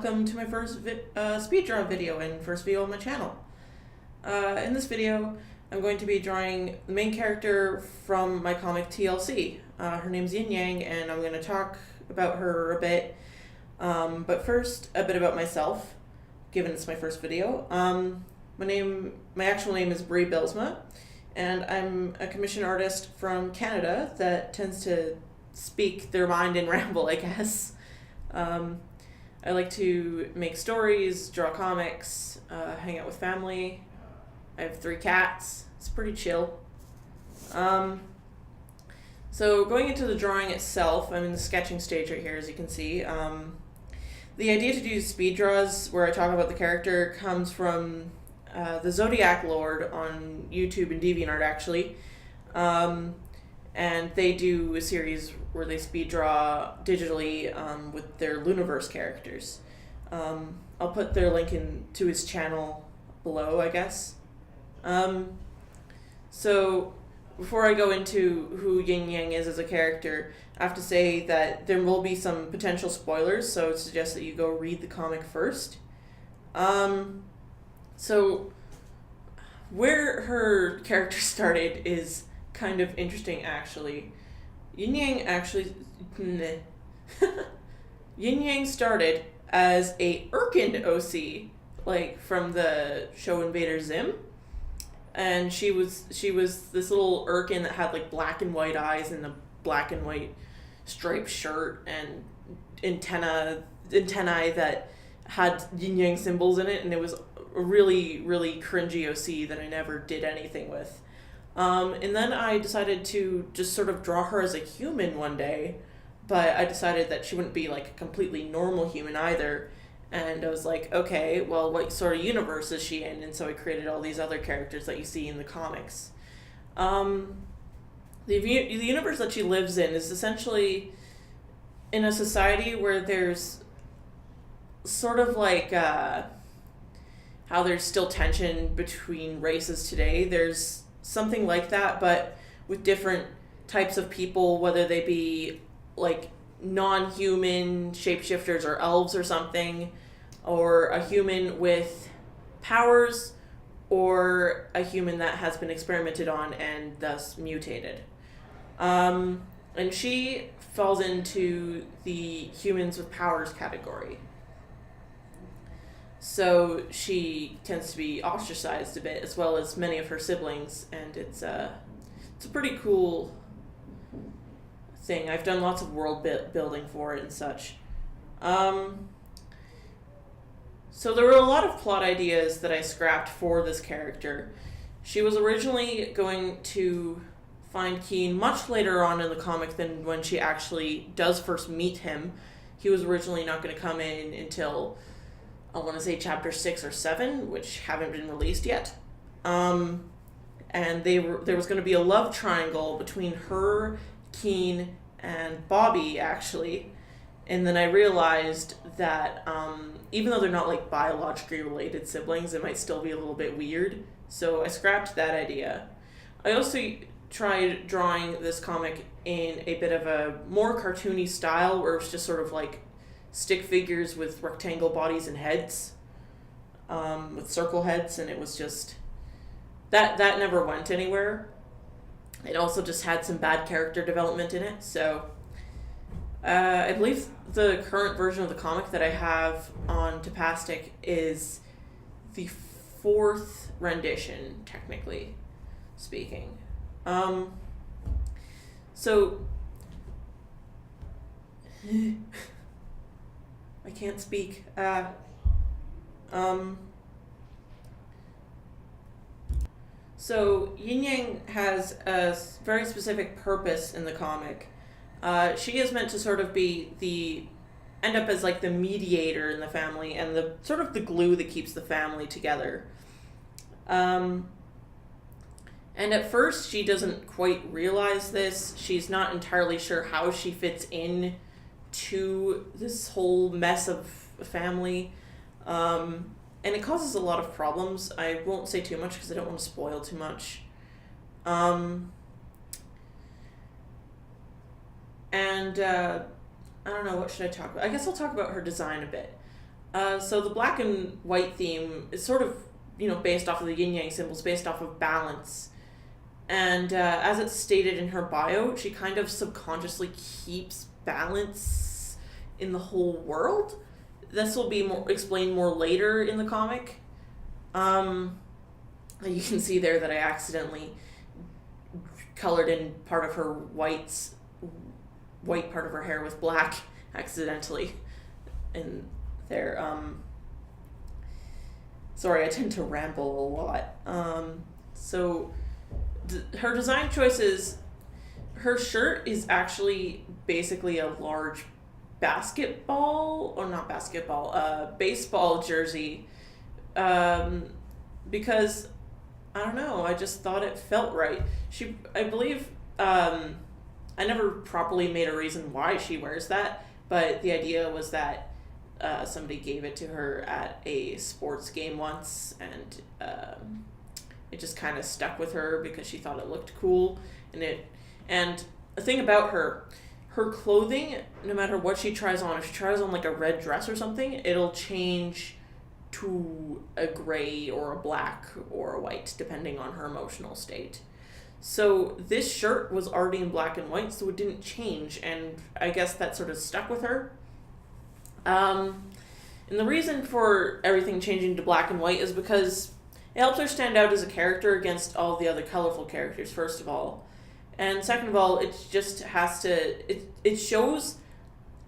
welcome to my first speed draw video and first video on my channel. In this video, I'm going to be drawing the main character from my comic TLC. Her name's Yinyang, and I'm going to talk about her a bit. But first, a bit about myself, given it's my first video. My actual name is Bree, and I'm a commission artist from Canada that tends to speak their mind in Ramble, I guess. I like to make stories, draw comics, hang out with family. I have 3 cats. It's pretty chill. So going into the drawing itself, I'm in the sketching stage right here, as you can see. The idea to do speed draws where I talk about the character comes from the Zodiac Lord on YouTube and DeviantArt, actually. And they do a series where they speed draw digitally with their Luniverse characters. I'll put their link to his channel below, I guess. So before I go into who Yinyang is as a character, I have to say that there will be some potential spoilers, so I would suggest that you go read the comic first. So where her character started is kind of interesting, actually. Yinyang started as a Urkin OC, like from the show Invader Zim, and she was this little Urkin that had like black and white eyes and a black and white striped shirt and antennae that had Yinyang symbols in it, and it was a really, really cringy OC that I never did anything with. And then I decided to just sort of draw her as a human one day, but I decided that she wouldn't be like a completely normal human either. And I was like, okay, well, what sort of universe is she in? And so I created all these other characters that you see in the comics. The universe that she lives in is essentially in a society where there's sort of like how there's still tension between races today. There's something like that, but with different types of people, whether they be like non-human shapeshifters or elves or something, or a human with powers, or a human that has been experimented on and thus mutated. And she falls into the humans with powers category. So she tends to be ostracized a bit, as well as many of her siblings, and it's a pretty cool thing. I've done lots of world building for it and such. So there were a lot of plot ideas that I scrapped for this character. She was originally going to find Keen much later on in the comic than when she actually does first meet him. He was originally not going to come in until, I want to say, chapter 6 or 7, which haven't been released yet. And there was going to be a love triangle between her, Keen, and Bobby, actually. And then I realized that even though they're not like biologically related siblings, it might still be a little bit weird. So I scrapped that idea. I also tried drawing this comic in a bit of a more cartoony style, where it's just sort of like stick figures with rectangle bodies and heads, with circle heads, and it was just that never went anywhere. It also just had some bad character development in it. So I believe the current version of the comic that I have on Tapastic is the 4th rendition, technically speaking. So I can't speak. So Yinyang has a very specific purpose in the comic. She is meant to sort of be end up as like the mediator in the family and the sort of the glue that keeps the family together. And at first she doesn't quite realize this. She's not entirely sure how she fits in to this whole mess of a family. And it causes a lot of problems. I won't say too much because I don't want to spoil too much. And I don't know, what should I talk about? I guess I'll talk about her design a bit. So the black and white theme is sort of, based off of the yin-yang symbols, based off of balance. And as it's stated in her bio, she kind of subconsciously keeps balance in the whole world. This will be explained more later in the comic. You can see there that I accidentally colored in part of her white part of her hair with black accidentally in there. Sorry, I tend to ramble a lot. So her design choices, her shirt is actually basically a large baseball jersey, because I don't know, I just thought it felt right. I believe, I never properly made a reason why she wears that, but the idea was that somebody gave it to her at a sports game once, and it just kind of stuck with her because she thought it looked cool. And the thing about her clothing, no matter what she tries on, if she tries on like a red dress or something, it'll change to a gray or a black or a white, depending on her emotional state. So this shirt was already in black and white, so it didn't change, and I guess that sort of stuck with her. And the reason for everything changing to black and white is because it helps her stand out as a character against all the other colorful characters, first of all. And second of all, it just has to, it shows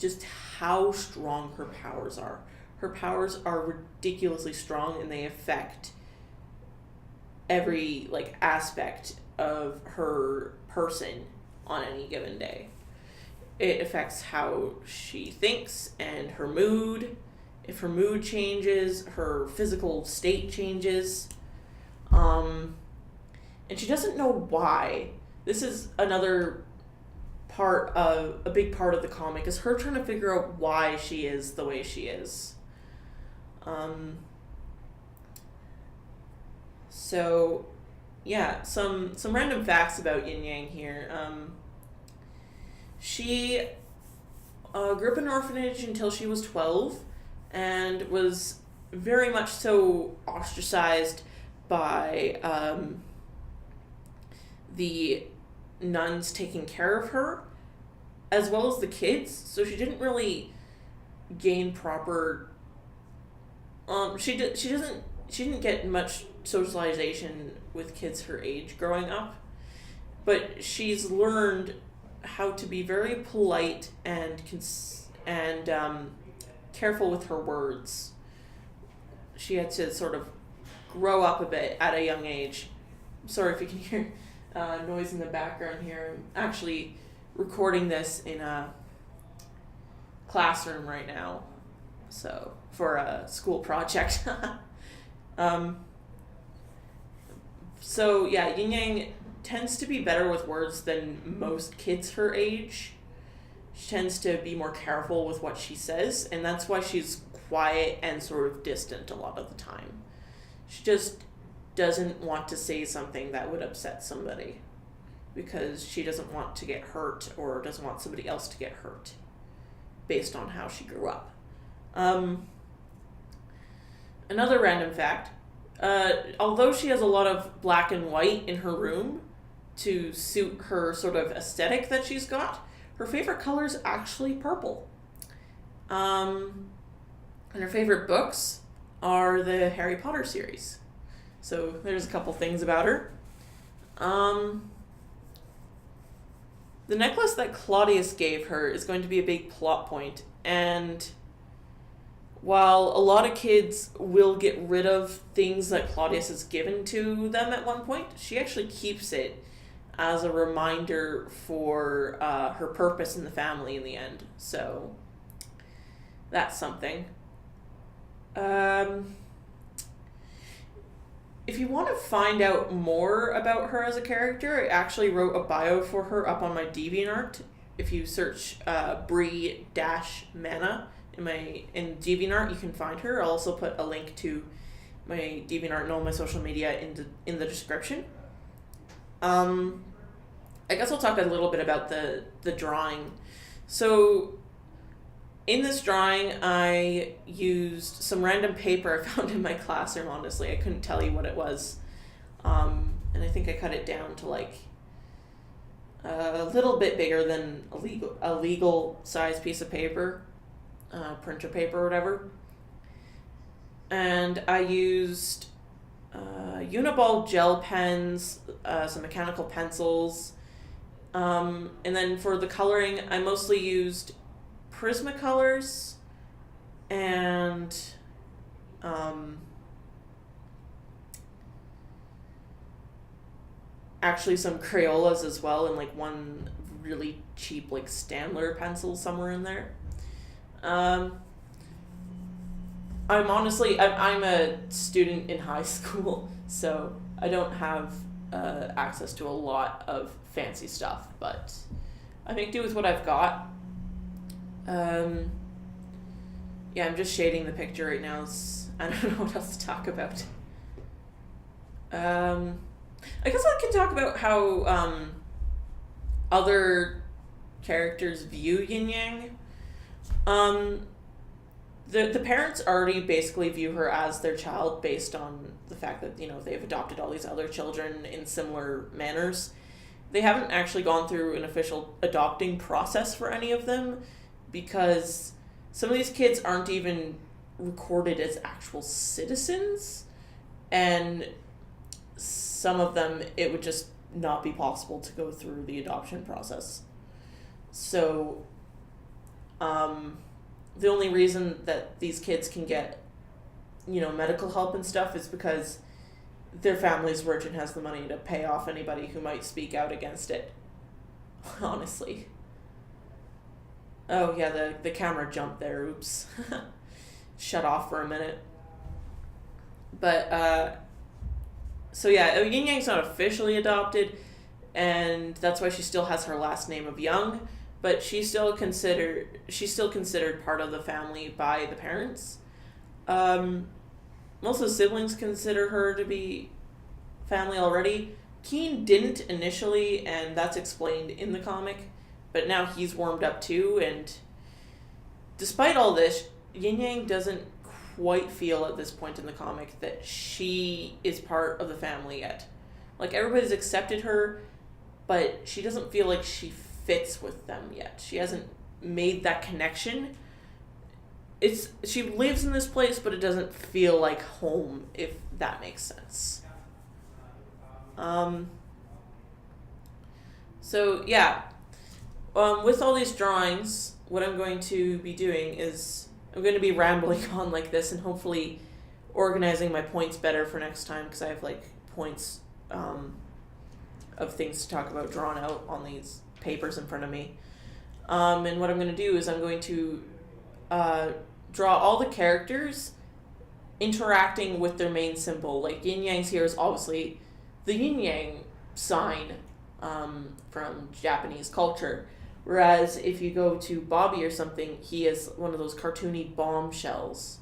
just how strong her powers are. Her powers are ridiculously strong, and they affect every aspect of her person on any given day. It affects how she thinks and her mood. If her mood changes, her physical state changes. And she doesn't know why. This is another a big part of the comic, is her trying to figure out why she is the way she is. So, yeah, some random facts about Yinyang here. She grew up in an orphanage until she was 12, and was very much so ostracized by the nuns taking care of her, as well as the kids. So she didn't really gain proper. She didn't get much socialization with kids her age growing up, but she's learned how to be very polite and careful with her words. She had to sort of grow up a bit at a young age. Sorry if you can hear noise in the background here. I'm actually recording this in a classroom right now, so for a school project. So yeah, Yinyang tends to be better with words than most kids her age. She tends to be more careful with what she says, and that's why she's quiet and sort of distant a lot of the time. She just doesn't want to say something that would upset somebody, because she doesn't want to get hurt, or doesn't want somebody else to get hurt based on how she grew up. Another random fact, although she has a lot of black and white in her room to suit her sort of aesthetic that she's got, her favorite color is actually purple. And her favorite books are the Harry Potter series. So there's a couple things about her. The necklace that Claudius gave her is going to be a big plot point, and while a lot of kids will get rid of things that Claudius has given to them at one point, she actually keeps it as a reminder for her purpose in the family in the end. So that's something. If you want to find out more about her as a character, I actually wrote a bio for her up on my DeviantArt. If you search Bree-Mana in DeviantArt, you can find her. I'll also put a link to my DeviantArt and all my social media in the description. I guess I'll talk a little bit about the drawing. So in this drawing, I used some random paper I found in my classroom, honestly. I couldn't tell you what it was. And I think I cut it down to like a little bit bigger than a legal size piece of paper, printer paper or whatever. And I used Uniball gel pens, some mechanical pencils, and then for the coloring, I mostly used Prismacolors and actually some Crayolas as well, and like one really cheap like Staedtler pencil somewhere in there. I'm a student in high school, so I don't have access to a lot of fancy stuff, but I make do with what I've got. Yeah, I'm just shading the picture right now. I don't know what else to talk about. I guess I can talk about how other characters view Yinyang. The parents already basically view her as their child based on the fact that, you know, they've adopted all these other children in similar manners. They haven't actually gone through an official adopting process for any of them because some of these kids aren't even recorded as actual citizens, and some of them it would just not be possible to go through the adoption process. So the only reason that these kids can get, you know, medical help and stuff is because their family's rich and has the money to pay off anybody who might speak out against it. Honestly. Oh yeah, the camera jumped there, oops. Shut off for a minute. But so yeah, Yinyang's not officially adopted, and that's why she still has her last name of Young, but she's still considered part of the family by the parents. Most of the siblings consider her to be family already. Keen didn't initially, and that's explained in the comic, but now he's warmed up too, and despite all this, Yinyang doesn't quite feel at this point in the comic that she is part of the family yet. Like, everybody's accepted her, but she doesn't feel like she fits with them yet. She hasn't made that connection. She lives in this place, but it doesn't feel like home, if that makes sense. So yeah, with all these drawings, what I'm going to be doing is I'm going to be rambling on like this and hopefully organizing my points better for next time, because I have like points of things to talk about drawn out on these papers in front of me. And what I'm going to do is I'm going to draw all the characters interacting with their main symbol. Like Yinyang's here is obviously the Yinyang sign from Japanese culture. Whereas if you go to Bobby or something, he has one of those cartoony bombshells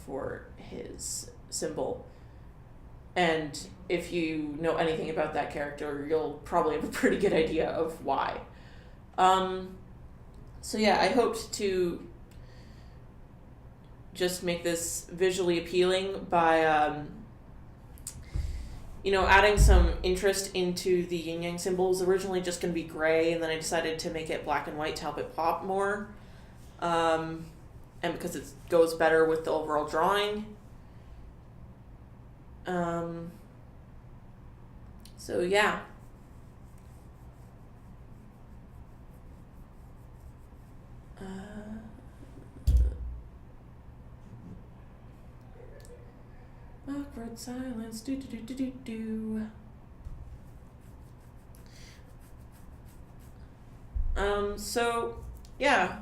for his symbol. And if you know anything about that character, you'll probably have a pretty good idea of why. So yeah, I hoped to just make this visually appealing by adding some interest into the yin-yang symbol. It was originally just going to be gray, and then I decided to make it black and white to help it pop more. And because it goes better with the overall drawing. So yeah. Awkward silence. Do do do do do do. So yeah.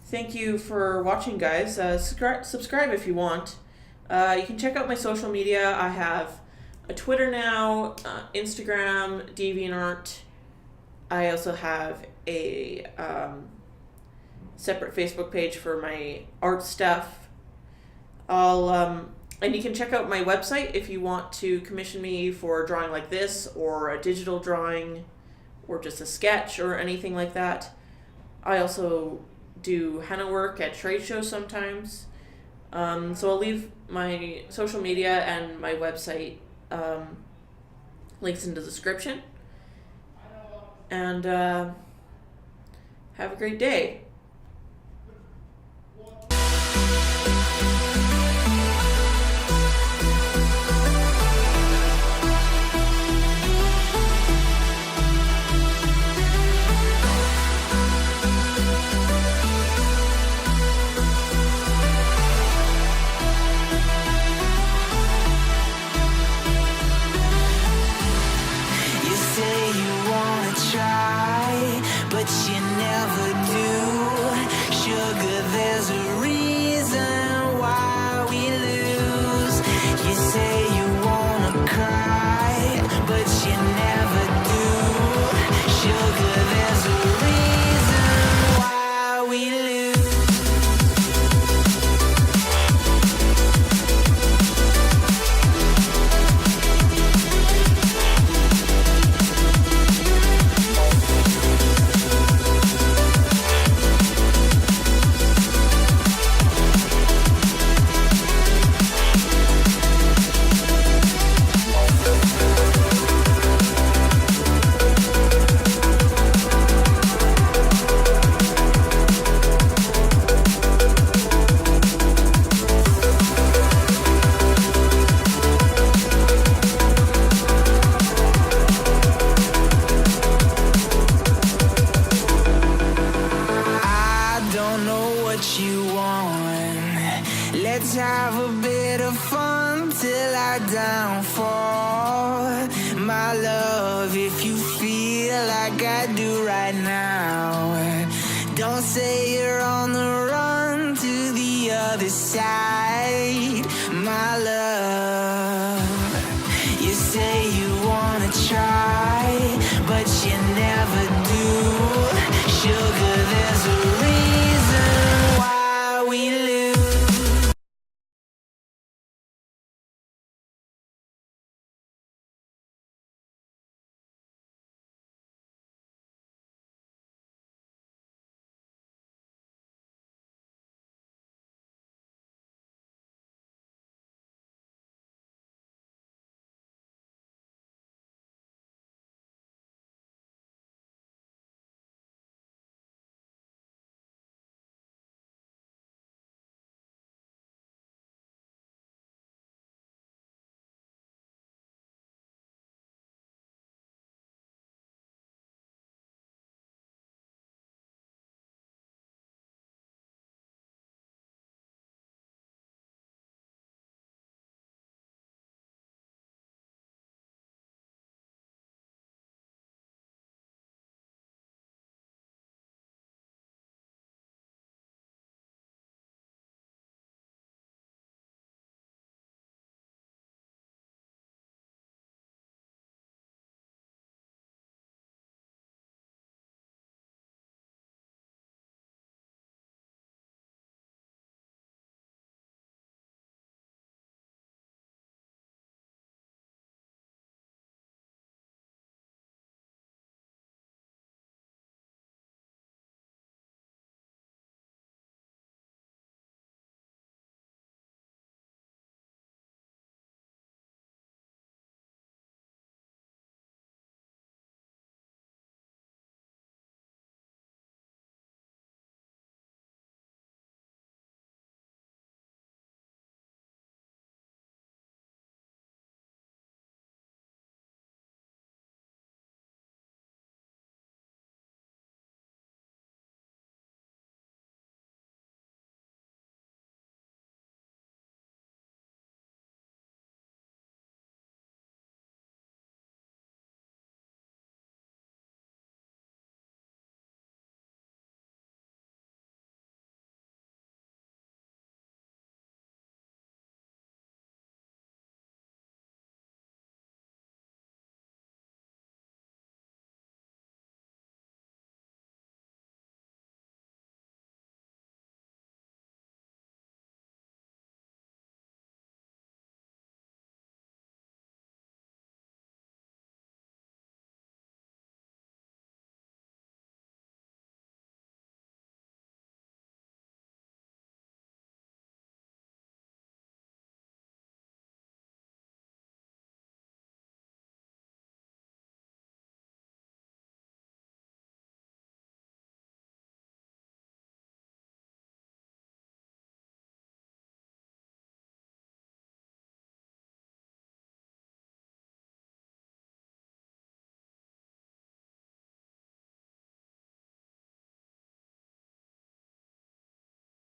Thank you for watching, guys. Subscribe if you want. You can check out my social media. I have a Twitter now, Instagram, DeviantArt. I also have a separate Facebook page for my art stuff. And you can check out my website if you want to commission me for a drawing like this, or a digital drawing, or just a sketch, or anything like that. I also do henna work at trade shows sometimes. So I'll leave my social media and my website links in the description. And have a great day. Let's have a bit of fun till I downfall. My love, if you feel like I do right now, don't say you're on the run to the other side. My love, you say you wanna try, but you never do.